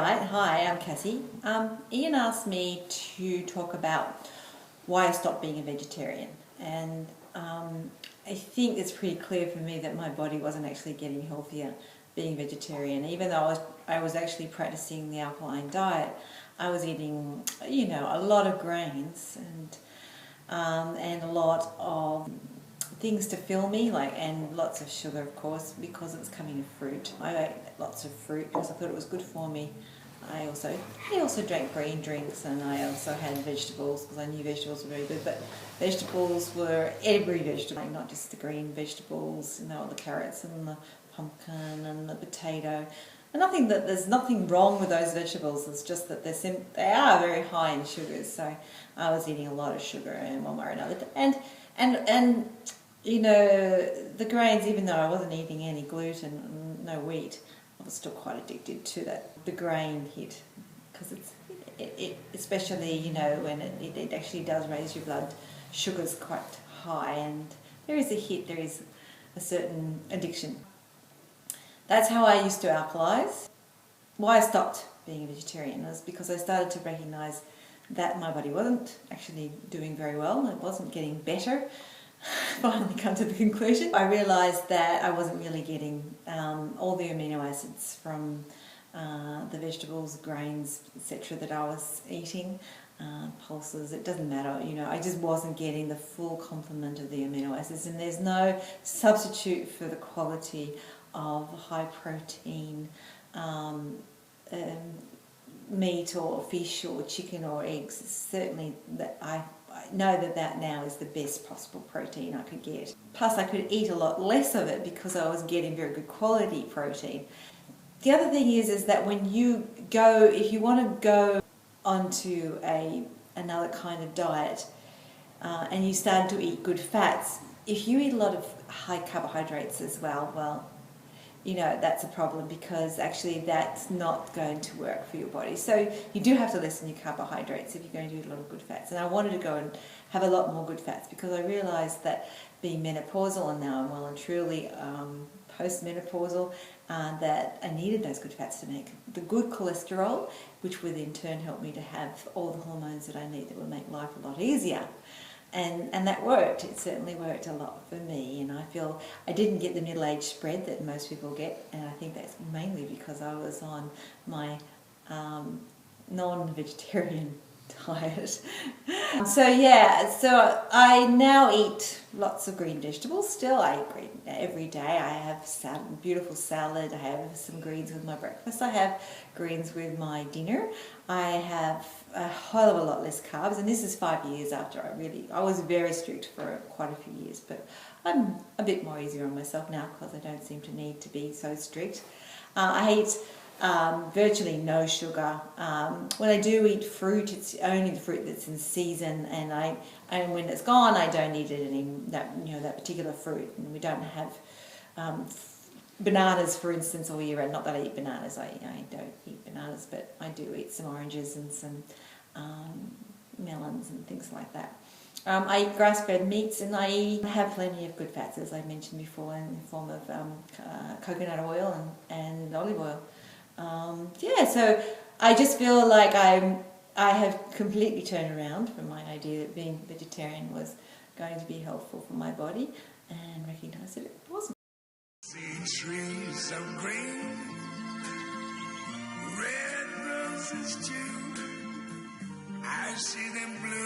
Diet. Hi, I'm Cassie. Ian asked me to talk about why I stopped being a vegetarian, and I think it's pretty clear for me that my body wasn't actually getting healthier being vegetarian. Even though I was actually practicing the alkaline diet, I was eating, a lot of grains and a lot of things to fill me, and lots of sugar, of course, because it was coming in fruit. I ate lots of fruit because I thought it was good for me. I also drank green drinks, and I also had vegetables because I knew vegetables were very good. But vegetables were every vegetable, not just the green vegetables, the carrots and the pumpkin and the potato. And there's nothing wrong with those vegetables. It's just that they are very high in sugars. So I was eating a lot of sugar in one way or another. And the grains, even though I wasn't eating any gluten, no wheat, I was still quite addicted to the grain hit, because it especially when it actually does raise your blood sugars quite high, and there is a hit, there is a certain addiction. That's how I used to alkalize. Why I stopped being a vegetarian was because I started to recognise that my body wasn't actually doing very well. It wasn't getting better. Finally come to the conclusion. I realised that I wasn't really getting all the amino acids from the vegetables, grains, etc. that I was eating, pulses, it doesn't matter, I just wasn't getting the full complement of the amino acids, and there's no substitute for the quality of high protein meat or fish or chicken or eggs. Certainly that I know that now is the best possible protein I could get. Plus I could eat a lot less of it because I was getting very good quality protein. The other thing is that when you go, if you want to go onto another kind of diet and you start to eat good fats, if you eat a lot of high carbohydrates as well, that's a problem, because actually that's not going to work for your body. So you do have to lessen your carbohydrates if you're going to eat a lot of good fats. And I wanted to go and have a lot more good fats because I realised that being menopausal, and now I'm well and truly post-menopausal, that I needed those good fats to make the good cholesterol, which would in turn help me to have all the hormones that I need that would make life a lot easier. And that worked. It certainly worked a lot for me, and I feel I didn't get the middle-age spread that most people get, and I think that's mainly because I was on my non-vegetarian diet. So I now eat lots of green vegetables. Still, I eat green every day. I have beautiful salad. I have some greens with my breakfast. I have greens with my dinner. I have a whole of a lot less carbs, and this is 5 years after I was very strict for quite a few years, but I'm a bit more easier on myself now because I don't seem to need to be so strict. I eat virtually no sugar. When I do eat fruit, it's only the fruit that's in season, and when it's gone, I don't eat it that particular fruit. And we don't have bananas, for instance, all year round. Not that I eat bananas. I don't eat bananas, but I do eat some oranges and some melons and things like that. I eat grass-fed meats, and I have plenty of good fats, as I mentioned before, in the form of coconut oil and olive oil. So I just feel like I have completely turned around from my idea that being vegetarian was going to be helpful for my body, and recognised that it wasn't. See trees of green, red roses too. I see them blue